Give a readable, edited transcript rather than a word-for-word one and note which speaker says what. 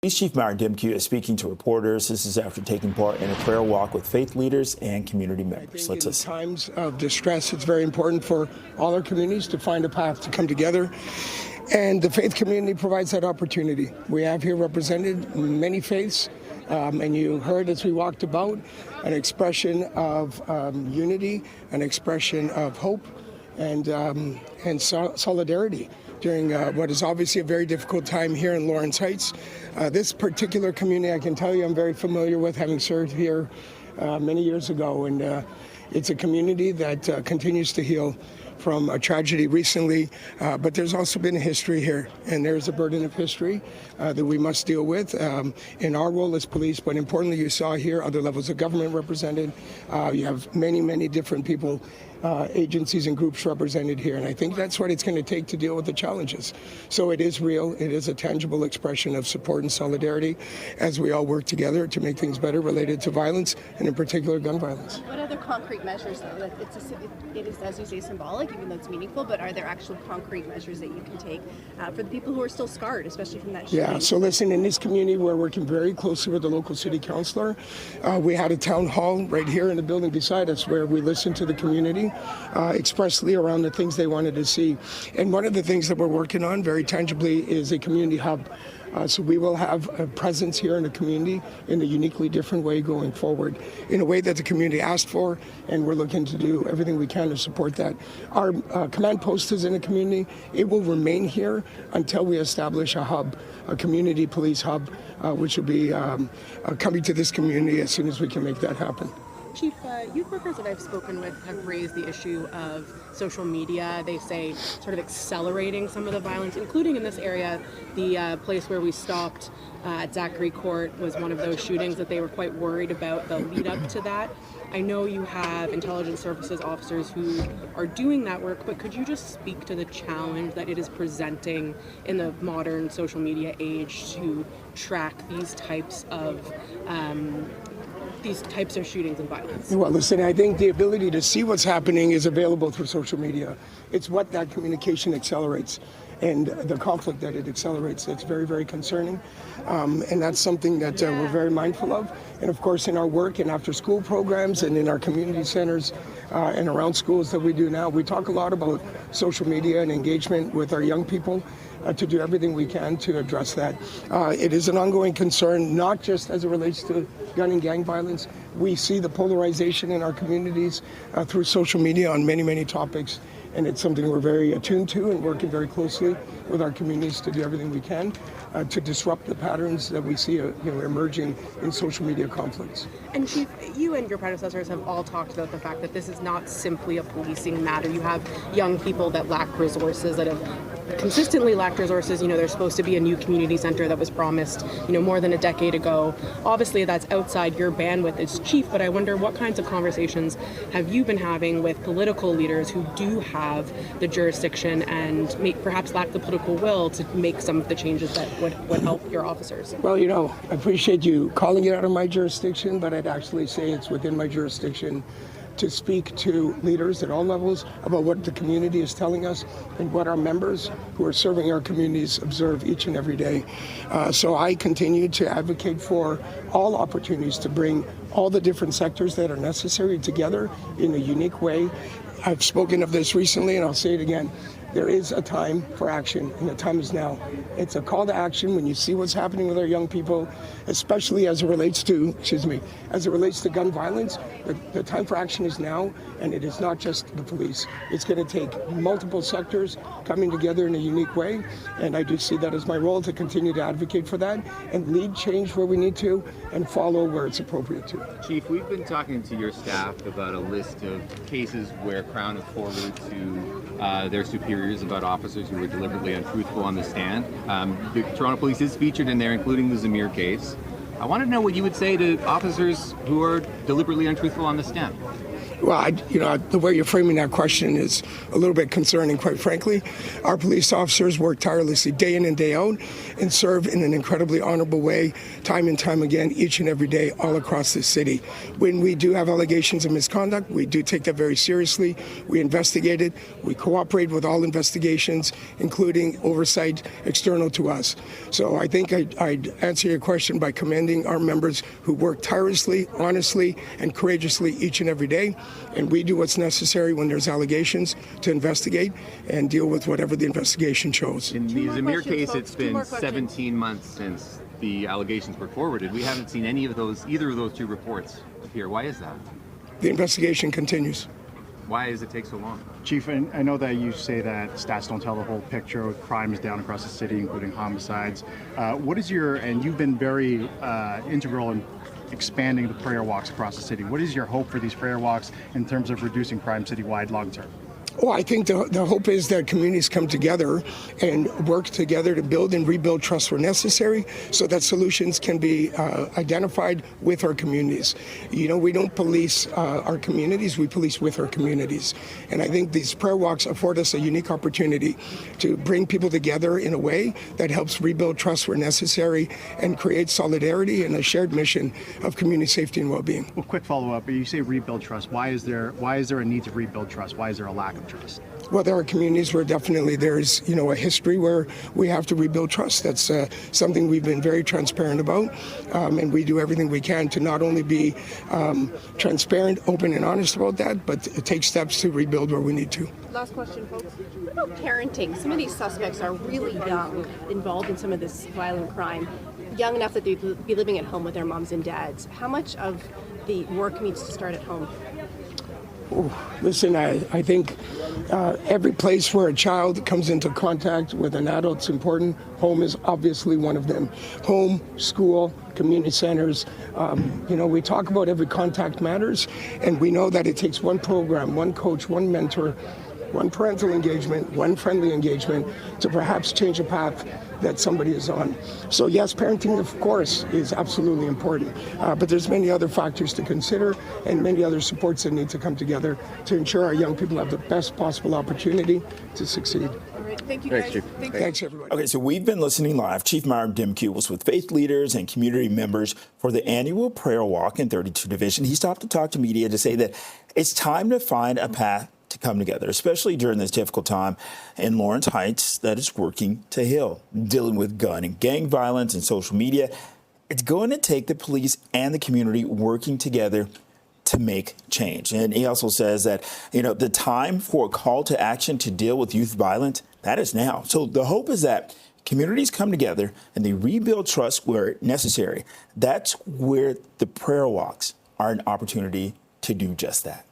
Speaker 1: Police Chief Myron Demkiw is speaking to reporters. This is after taking part in a prayer walk with faith leaders and community members. Let's listen.
Speaker 2: In times of distress, it's very important for all our communities to find a path to come together. And the faith community provides that opportunity. We have here represented many faiths, and you heard as we walked about an expression of unity, an expression of hope, and solidarity during what is obviously a very difficult time here in Lawrence Heights. This particular community, I can tell you I'm very familiar with, having served here many years ago, and it's a community that continues to heal from a tragedy recently, but there's also been a history here, and there's a burden of history that we must deal with in our role as police, but importantly, you saw here other levels of government represented. You have many different people, agencies and groups represented here, and I think that's what it's going to take to deal with the challenges. So it is real, it is a tangible expression of support and solidarity as we all work together to make things better related to violence, and in particular gun violence.
Speaker 3: What other concrete measures, though? It is, as you say, symbolic, even though it's meaningful, but are there actual concrete measures that you can take for the people who are still scarred, especially from that shooting?
Speaker 2: Yeah, so listen, in this community, we're working very closely with the local city councilor. We had a town hall right here in the building beside us where we listened to the community expressly around the things they wanted to see. And one of the things that we're working on very tangibly is a community hub. So we will have a presence here in the community in a uniquely different way going forward, in a way that the community asked for, and we're looking to do everything we can to support that. Our command post is in the community. It will remain here until we establish a hub, a community police hub, which will be coming to this community as soon as we can make that happen.
Speaker 4: Chief, youth workers that I've spoken with have raised the issue of social media. They say sort of accelerating some of the violence, including in this area. The place where we stopped at Zachary Court was one of those shootings that they were quite worried about the lead up to that. I know you have intelligence services officers who are doing that work, but could you just speak to the challenge that it is presenting in the modern social media age to track these types of shootings and violence?
Speaker 2: Well, listen, I think the ability to see what's happening is available through social media. It's what that communication accelerates, and the conflict that it accelerates that's very concerning. And that's something that we're very mindful of. And of course, in our work and after school programs and in our community centers and around schools that we do now, we talk a lot about social media and engagement with our young people to do everything we can to address that. It is an ongoing concern, not just as it relates to gun and gang violence. We see the polarization in our communities through social media on many topics, and it's something we're very attuned to and working very closely with our communities to do everything we can to disrupt the patterns that we see emerging in social media conflicts.
Speaker 4: And Chief, you and your predecessors have all talked about the fact that this is not simply a policing matter. You have young people that lack resources, that have consistently lacked resources. There's supposed to be a new community center that was promised, more than a decade ago. Obviously, that's outside your bandwidth as chief, but I wonder what kinds of conversations have you been having with political leaders who do have the jurisdiction and perhaps lack the political will to make some of the changes that would help your officers?
Speaker 2: Well, I appreciate you calling it out of my jurisdiction, but I'd actually say it's within my jurisdiction to speak to leaders at all levels about what the community is telling us and what our members who are serving our communities observe each and every day. So I continue to advocate for all opportunities to bring all the different sectors that are necessary together in a unique way. I've spoken of this recently, and I'll say it again. There is a time for action, and the time is now. It's a call to action when you see what's happening with our young people, especially as it relates to, gun violence. The time for action is now, and it is not just the police. It's going to take multiple sectors coming together in a unique way, and I do see that as my role to continue to advocate for that and lead change where we need to and follow where it's appropriate to.
Speaker 5: Chief, we've been talking to your staff about a list of cases where Crown have forwarded to their superiors about officers who were deliberately untruthful on the stand. The Toronto Police is featured in there, including the Zamir case. I want to know what you would say to officers who are deliberately untruthful on the stand.
Speaker 2: Well, the way you're framing that question is a little bit concerning, quite frankly. Our police officers work tirelessly day in and day out and serve in an incredibly honorable way, time and time again, each and every day, all across the city. When we do have allegations of misconduct, we do take that very seriously. We investigate it. We cooperate with all investigations, including oversight external to us. So I think I'd answer your question by commending our members who work tirelessly, honestly, and courageously each and every day. And we do what's necessary when there's allegations to investigate and deal with whatever the investigation shows.
Speaker 5: In the Zamir case,
Speaker 3: folks.
Speaker 5: it's
Speaker 3: Two
Speaker 5: been
Speaker 3: more questions.
Speaker 5: 17 months since the allegations were forwarded. We haven't seen either of those two reports appear. Why is that?
Speaker 2: The investigation continues.
Speaker 5: Why does it take so long?
Speaker 6: Chief, I know that you say that stats don't tell the whole picture. Crime is down across the city, including homicides. And you've been very integral in expanding the prayer walks across the city. What is your hope for these prayer walks in terms of reducing crime citywide long term?
Speaker 2: Well, I think the hope is that communities come together and work together to build and rebuild trust where necessary so that solutions can be identified with our communities. We don't police our communities, we police with our communities. And I think these prayer walks afford us a unique opportunity to bring people together in a way that helps rebuild trust where necessary and create solidarity and a shared mission of community safety and well-being.
Speaker 6: Well, quick follow-up. You say rebuild trust. Why is there a need to rebuild trust? Why is there a lack of trust?
Speaker 2: Well, there are communities where definitely there's, a history where we have to rebuild trust. That's something we've been very transparent about, and we do everything we can to not only be transparent, open, and honest about that, but take steps to rebuild where we need to.
Speaker 3: Last question, folks. What about parenting? Some of these suspects are really young, involved in some of this violent crime, young enough that they'd be living at home with their moms and dads. How much of the work needs to start at home?
Speaker 2: Listen, I think every place where a child comes into contact with an adult is important. Home is obviously one of them. Home, school, community centers. We talk about every contact matters, and we know that it takes one program, one coach, one mentor, one parental engagement, one friendly engagement to perhaps change a path that somebody is on. So yes, parenting, of course, is absolutely important, but there's many other factors to consider and many other supports that need to come together to ensure our young people have the best possible opportunity to succeed.
Speaker 3: All right, thank you, guys.
Speaker 2: Thanks, everybody.
Speaker 1: Okay, so we've been listening live. Chief Myron Demkiw was with faith leaders and community members for the annual prayer walk in 32 Division. He stopped to talk to media to say that it's time to find a path to come together, especially during this difficult time in Lawrence Heights that is working to heal, dealing with gun and gang violence and social media. It's going to take the police and the community working together to make change. And he also says that, the time for a call to action to deal with youth violence, that is now. So the hope is that communities come together and they rebuild trust where necessary. That's where the prayer walks are an opportunity to do just that.